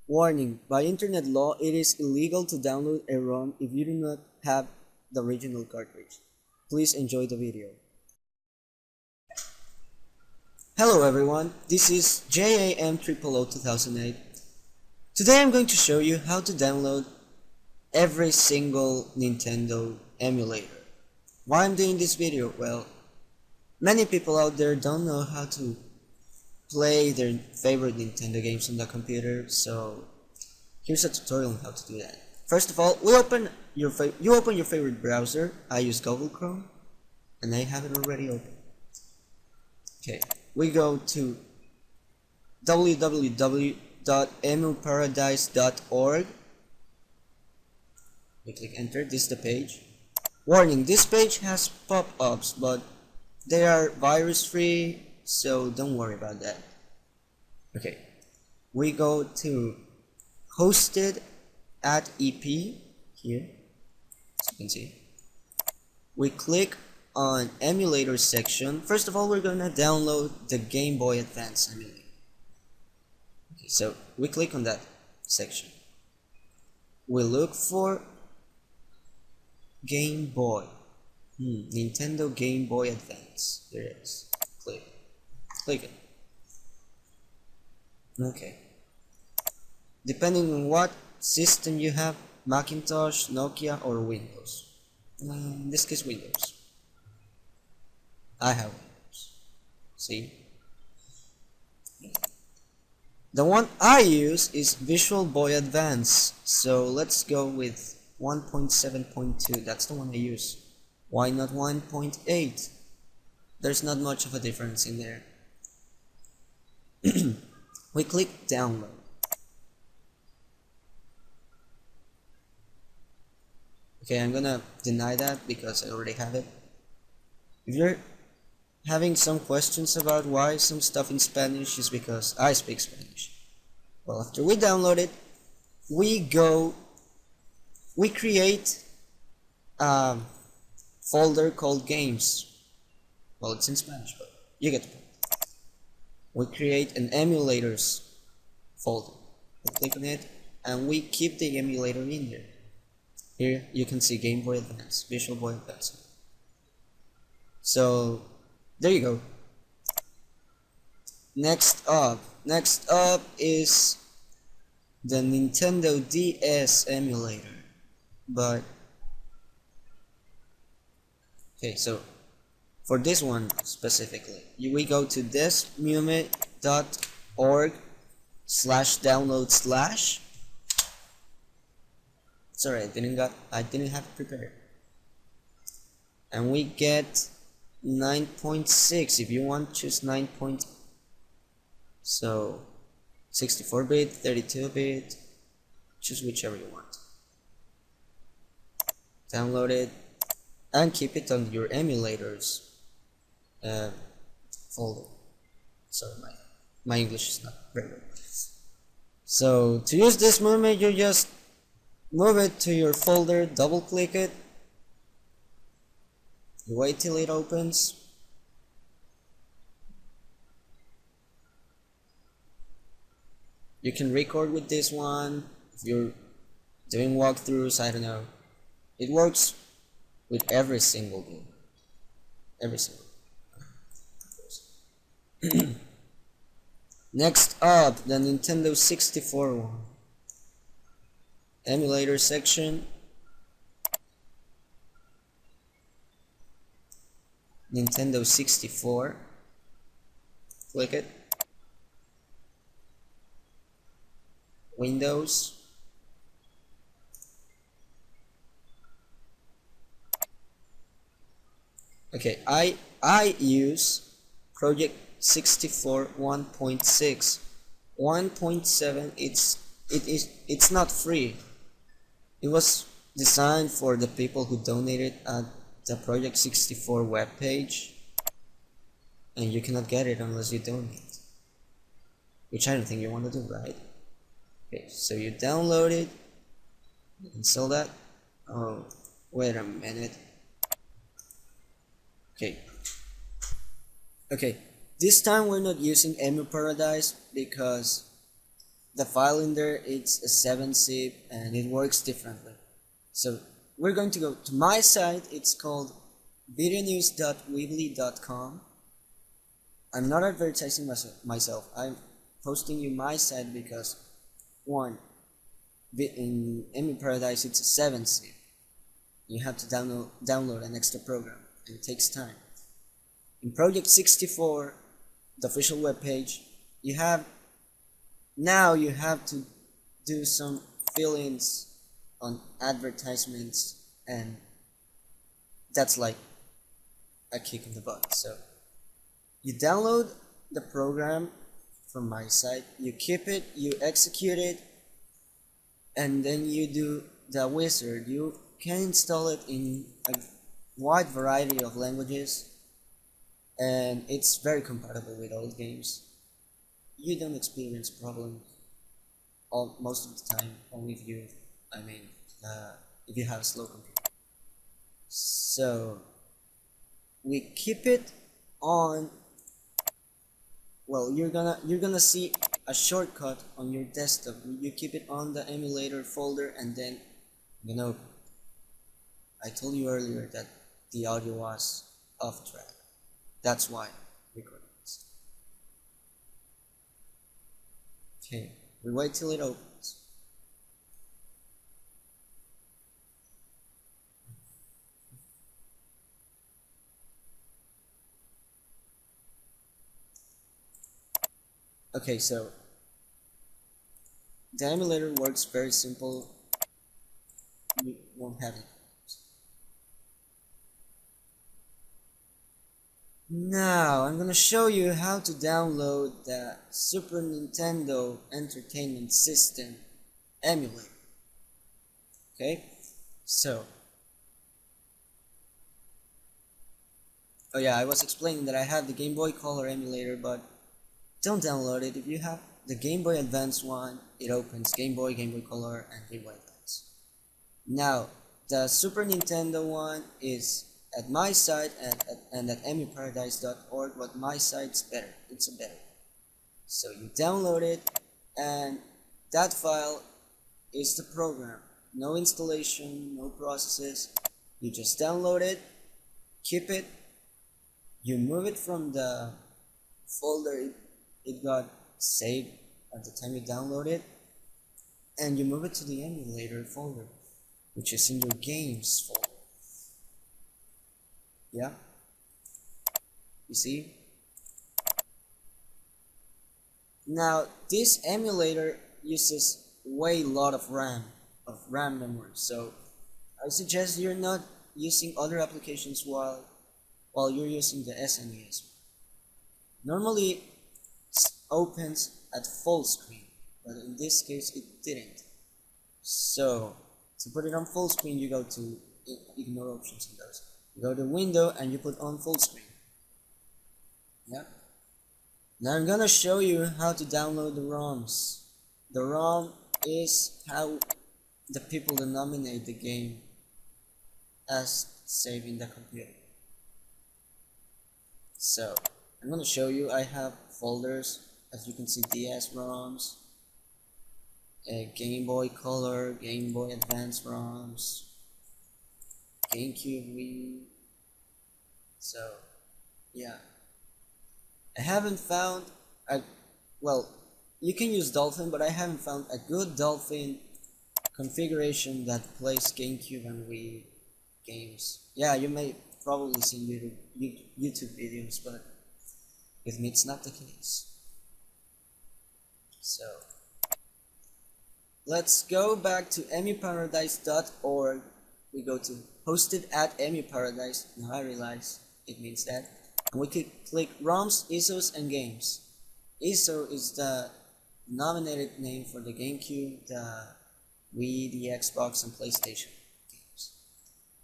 Warning: by internet law, it is illegal to download a ROM if you do not have the original cartridge. Please enjoy the video. Hello everyone, this is JAM000 2008. Today I'm going to show you how to download every single Nintendo emulator. Why I'm doing this video? Well, many people out there don't know how to play their favorite Nintendo games on the computer, so here's a tutorial on how to do that. First of all, you open your favorite browser. I use Google Chrome, and I have it already open. Okay, we go to www.emuparadise.org. We click enter. This is the page. Warning: this page has pop-ups, but they are virus-free, so don't worry about that. Okay, we go to hosted at EP here, as you can see. We click on emulator section. First of all, we're gonna download the Game Boy Advance emulator. Okay, so we click on that section. We look for Game Boy, Nintendo Game Boy Advance. There it is. Click it. Okay. Depending on what system you have, Macintosh, Nokia, or Windows. In this case, Windows. I have Windows. See? The one I use is Visual Boy Advance. So let's go with 1.7.2. That's the one I use. Why not 1.8? There's not much of a difference in there. We click download. Okay, I'm gonna deny that because I already have it. If you're having some questions about why some stuff in Spanish, is because I speak Spanish. Well, after we download it, we create a folder called games. Well, it's in Spanish, but you get the point. We create an emulators folder. We click on it and we keep the emulator in there. Here you can see Game Boy Advance, Visual Boy Advance. So there you go. Next up is the Nintendo DS emulator. But okay, so for this one specifically, we go to desmume.org/download/. Sorry, I didn't have it prepared. And we get 9.6. If you want, choose 9. So 64-bit, 32-bit, choose whichever you want. Download it and keep it on your emulators folder. Sorry, my English is not very good. So to use this movement, you just move it to your folder, double click it, you wait till it opens. You can record with this one if you're doing walkthroughs, I don't know. It works with every single game. Every single. Next up, the Nintendo 64 one. Emulator section. Nintendo 64. Click it. Windows. Okay, I use Project 64 1.6. 1.7 it's not free. It was designed for the people who donated at the Project 64 webpage, and you cannot get it unless you donate, which I don't think you want to do, right? Okay, so you download it, install that. Oh, wait a minute. Okay, this time we're not using Emuparadise because the file in there, it's a 7-zip and it works differently. So we're going to go to my site. It's called videonews.weebly.com. I'm not advertising myself. I'm posting you my site because, one, in Emu Paradise it's a 7-zip. You have to download an extra program, and it takes time. In Project 64, the official webpage, you have to do some fill-ins on advertisements, and that's like a kick in the butt. So you download the program from my site, you keep it, you execute it, and then you do the wizard. You can install it in a wide variety of languages, and it's very compatible with old games. You don't experience problems most of the time, only if you have a slow computer. So we keep it on. Well, you're gonna see a shortcut on your desktop. You keep it on the emulator folder, and then I told you earlier that the audio was off track. That's why I'm recording this. Okay, we wait till it opens. Okay, so the emulator works very simple. You won't have it. Now I'm gonna show you how to download the Super Nintendo Entertainment System emulator. Okay, so oh yeah, I was explaining that I have the Game Boy Color emulator, but don't download it. If you have the Game Boy Advance one, it opens Game Boy, Game Boy Color, and Game Boy Advance. Now the Super Nintendo one is at my site and at emuparadise.org, but my site's better. It's a better. So you download it, and that file is the program. No installation, no processes. You just download it, keep it, you move it from the folder it got saved at the time you download it, and you move it to the emulator folder, which is in your games folder. Yeah, you see? Now this emulator uses way lot of RAM memory, so I suggest you're not using other applications while you're using the SNES. Normally it opens at full screen, but in this case it didn't. So to put it on full screen, you go to ignore options and those. You go to window and you put on full screen. Yeah. Now I'm gonna show you how to download the ROMs. The ROM is how the people denominate the game as saved in the computer. So I'm gonna show you. I have folders, as you can see, DS ROMs, Game Boy Color, Game Boy Advance ROMs, GameCube, Wii. So yeah, I haven't found well, you can use Dolphin, but I haven't found a good Dolphin configuration that plays GameCube and Wii games. Yeah, you may probably see YouTube videos, but with me it's not the case. So let's go back to emuparadise.org. We go to hosted at emuparadise. Now I realize it means that. And we could click ROMs, ISOs, and games. ISO is the nominated name for the GameCube, the Wii, the Xbox, and PlayStation games.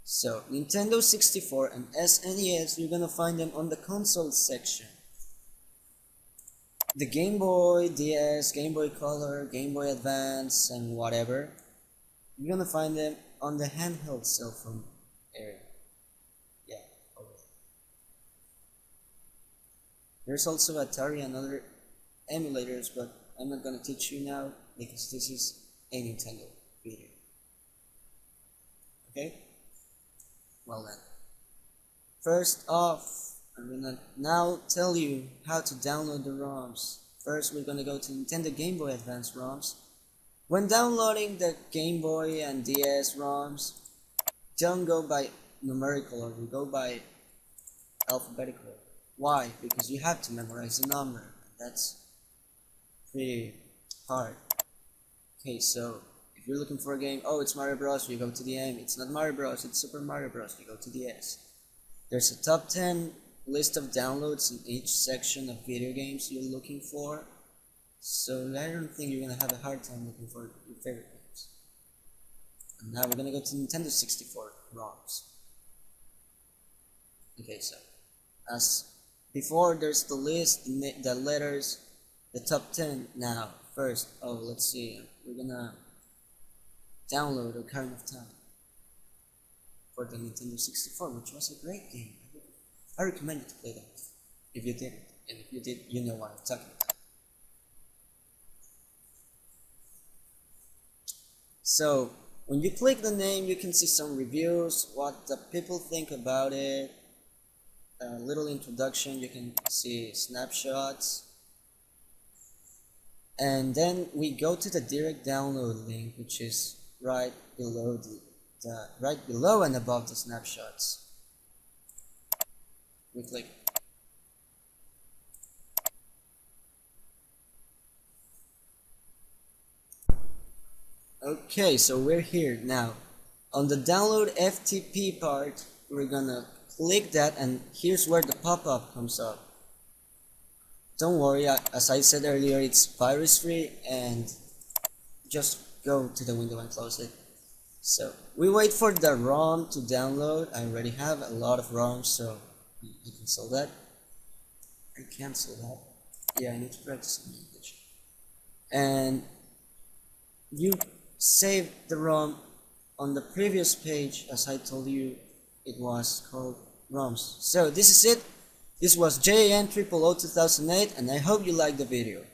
So Nintendo 64 and SNES, you're gonna find them on the console section. The Game Boy, DS, Game Boy Color, Game Boy Advance, and whatever, you're gonna find them on the handheld cell phone area. Yeah, over there. There's also Atari and other emulators, but I'm not gonna teach you now because this is a Nintendo video. Okay? Well then. First off, I'm gonna now tell you how to download the ROMs. First, we're gonna go to Nintendo Game Boy Advance ROMs. When downloading the Game Boy and DS ROMs, don't go by numerical order, go by alphabetical. Why? Because you have to memorize the number. That's pretty hard. Okay, so if you're looking for a game, oh, it's Mario Bros, you go to the M. It's not Mario Bros, it's Super Mario Bros, you go to the S. There's a top 10 list of downloads in each section of video games you're looking for. So I don't think you're gonna have a hard time looking for your favorite games. And now we're gonna go to Nintendo 64 ROMs. Okay, so as before, there's the list, the letters, the top 10. Now, first, let's see, we're gonna download Ocarina of Time for the Nintendo 64, which was a great game. I recommend you to play that if you didn't, and if you did, you know what I'm talking about. So, when you click the name, you can see some reviews, what the people think about it, a little introduction, you can see snapshots, and then we go to the direct download link, which is right below right below and above the snapshots. We click. Okay, so we're here now. On the download FTP part, we're gonna click that, and here's where the pop-up comes up. Don't worry, as I said earlier, it's virus free, and just go to the window and close it. So we wait for the ROM to download. I already have a lot of ROMs, so you can cancel that. I cancel that. Yeah, I need to practice in English. And you save the ROM on the previous page, as I told you. It was called ROMs. So this is it. This was cn't 2008, and I hope you liked the video.